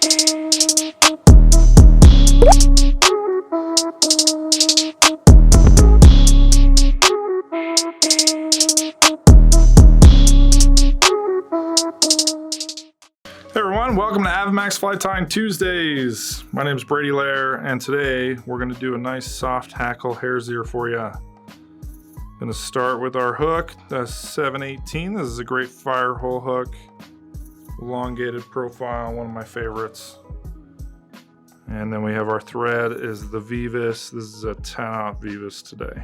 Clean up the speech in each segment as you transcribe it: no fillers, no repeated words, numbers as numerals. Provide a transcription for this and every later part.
Hey everyone, welcome to AvidMax Fly Tying Tuesdays. My name is Brady and today we're going to do a nice soft hackle hare's ear for you. Going to start with our hook, the 718. This is a great Firehole hook, elongated profile, one of my favorites. And then we have our thread is the Veevus. This is a 10-aught Veevus today.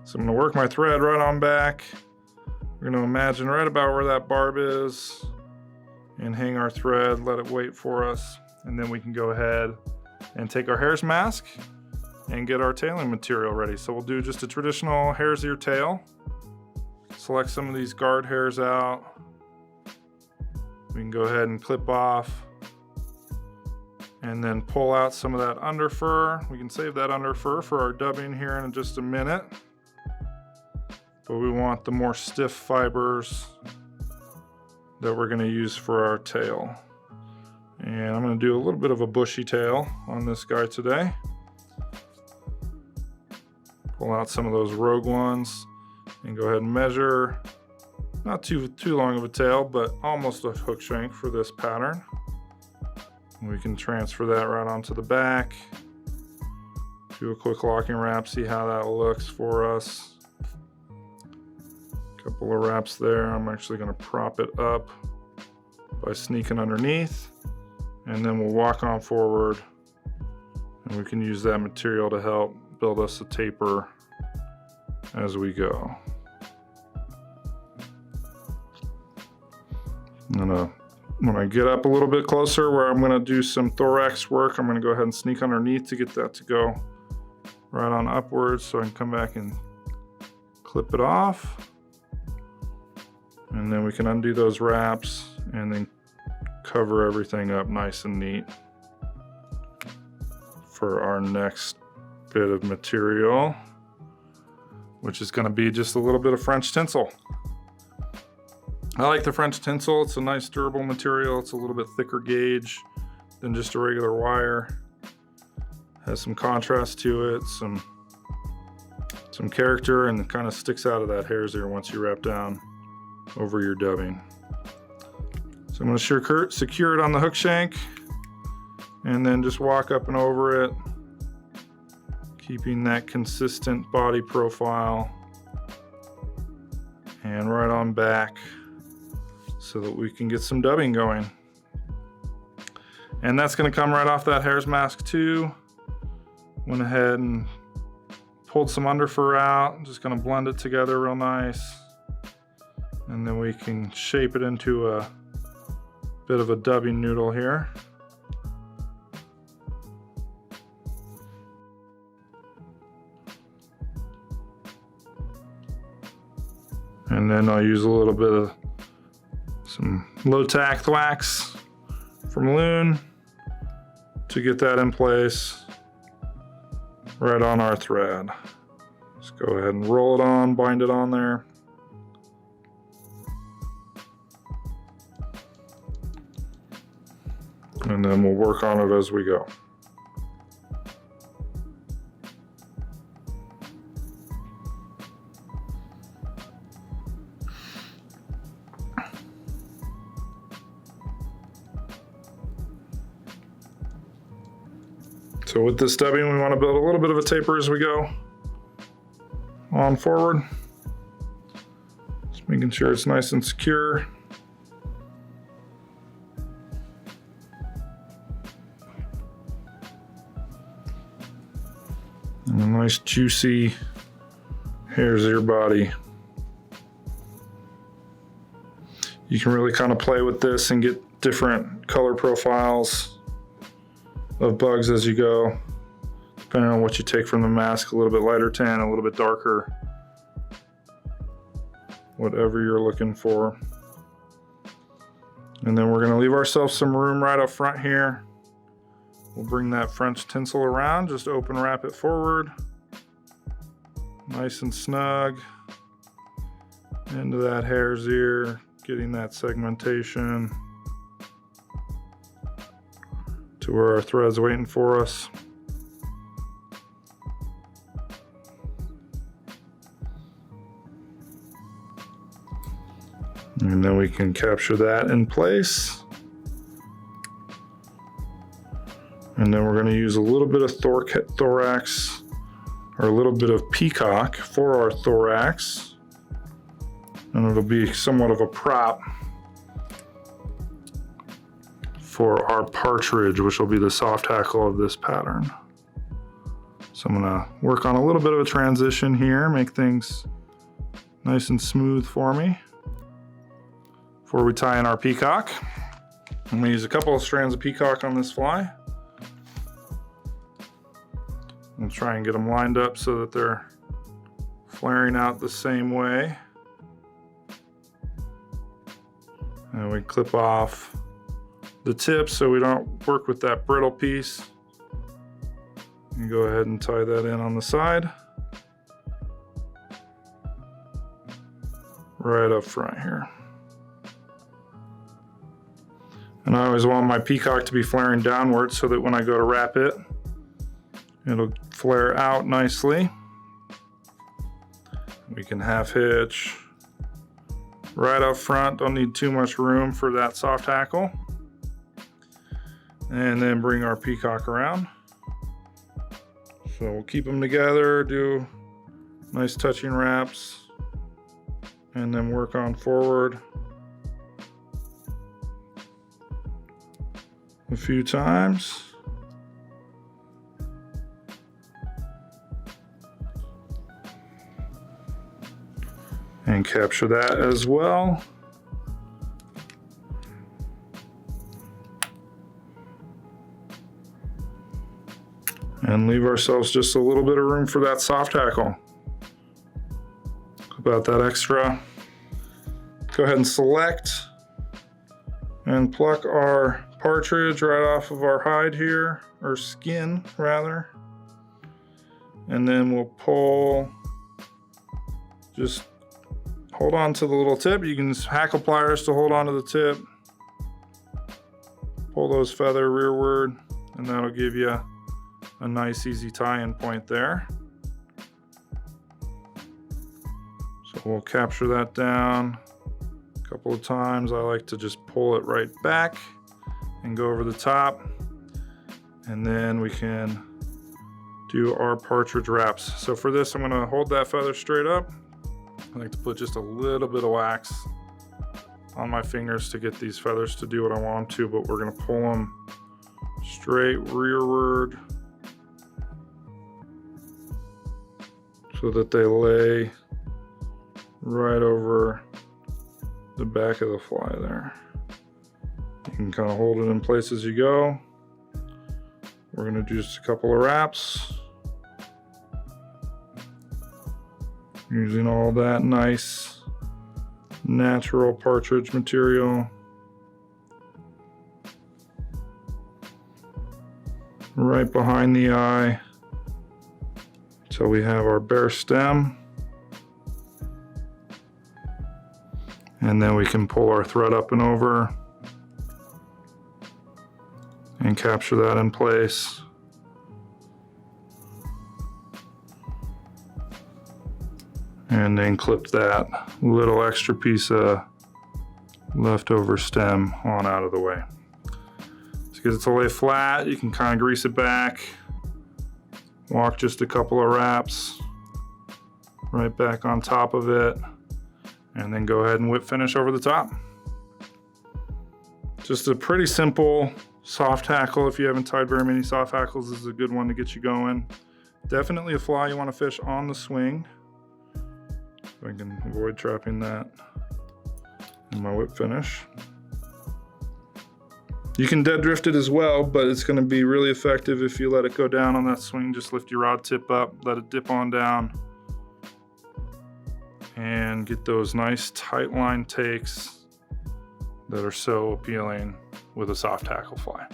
So I'm going to work my thread right on back. We're going to imagine right about where that barb is and hang our thread, let it wait for us, and then we can go ahead and take our hare's mask and get our tailing material ready. So we'll do just a traditional hare's ear tail. Select some of these guard hairs out. We can go ahead and clip off and then pull out some of that under fur. We can save that under fur for our dubbing here in just a minute. But we want the more stiff fibers that we're going to use for our tail. And I'm going to do a little bit of a bushy tail on this guy today. Pull out some of those rogue ones and go ahead and measure. Not too long of a tail, but almost a hook shank for this pattern. We can transfer that right onto the back. Do a quick locking wrap, see how that looks for us. Couple of wraps there. I'm actually going to prop it up by sneaking underneath, and then we'll walk on forward and we can use that material to help build us a taper as we go. When I get up a little bit closer where I'm going to do some thorax work, I'm going to go ahead and sneak underneath to get that to go right on upwards so I can come back and clip it off. And then we can undo those wraps and then cover everything up nice and neat for our next bit of material, which is going to be just a little bit of French tinsel. I like the French tinsel. It's a nice durable material. It's a little bit thicker gauge than just a regular wire. Has some contrast to it, some character, and it kind of sticks out of that hare's ear once you wrap down over your dubbing. So I'm going to secure it on the hook shank and then just walk up and over it, keeping that consistent body profile, and right on back so that we can get some dubbing going. And that's going to come right off that hare's mask too. Went ahead and pulled some under fur out. I'm just going to blend it together real nice. And then we can shape it into a bit of a dubbing noodle here. And then I'll use a little bit of some low tack thwax from Loon to get that in place right on our thread. Just go ahead and roll it on, bind it on there. And then we'll work on it as we go. So with this dubbing, we want to build a little bit of a taper as we go on forward. Just making sure it's nice and secure. And a nice juicy hare's ear body. You can really kind of play with this and get different color profiles of bugs as you go, depending on what you take from the mask. A little bit lighter tan, a little bit darker, whatever you're looking for. And then we're going to leave ourselves some room right up front here. We'll bring that French tinsel around, just open wrap it forward, nice and snug into that hare's ear, getting that segmentation. to where our thread's waiting for us. And then we can capture that in place. And then we're going to use a little bit of thorax, or a little bit of peacock for our thorax. And it'll be somewhat of a prop for our partridge, which will be the soft hackle of this pattern. So I'm going to work on a little bit of a transition here, make things nice and smooth for me before we tie in our peacock. I'm going to use a couple of strands of peacock on this fly. I'll try and get them lined up so that they're flaring out the same way. And we clip off the tips so we don't work with that brittle piece. And go ahead and tie that in on the side. Right up front here. And I always want my peacock to be flaring downwards so that when I go to wrap it, it'll flare out nicely. We can half hitch right up front, don't need too much room for that soft hackle. And then bring our peacock around. So we'll keep them together, do nice touching wraps, and then work on forward a few times. And capture that as well. And leave ourselves just a little bit of room for that soft hackle. About that extra. Go ahead and select and pluck our partridge right off of our hide here, or skin rather. And then we'll pull, just hold on to the little tip. You can use hackle pliers to hold on to the tip. Pull those feather rearward, and that'll give you a nice easy tie-in point there. So we'll capture that down a couple of times. I like to just pull it right back and go over the top. And then we can do our partridge wraps. So for this, I'm gonna hold that feather straight up. I like to put just a little bit of wax on my fingers to get these feathers to do what I want them to, but we're gonna pull them straight rearward so that they lay right over the back of the fly there. You can kind of hold it in place as you go. We're gonna do just a couple of wraps, using all that nice natural partridge material. Right behind the eye till we have our bare stem. And then we can pull our thread up and over and capture that in place. And then clip that little extra piece of leftover stem on out of the way. To get it to lay flat, you can kind of grease it back, walk just a couple of wraps right back on top of it, and then go ahead and whip finish over the top. Just a pretty simple soft hackle. If you haven't tied very many soft hackles, this is a good one to get you going. Definitely a fly you want to fish on the swing. So I can avoid trapping that in my whip finish. You can dead drift it as well, but it's going to be really effective if you let it go down on that swing. Just lift your rod tip up, let it dip on down, and get those nice tight line takes that are so appealing with a soft hackle fly.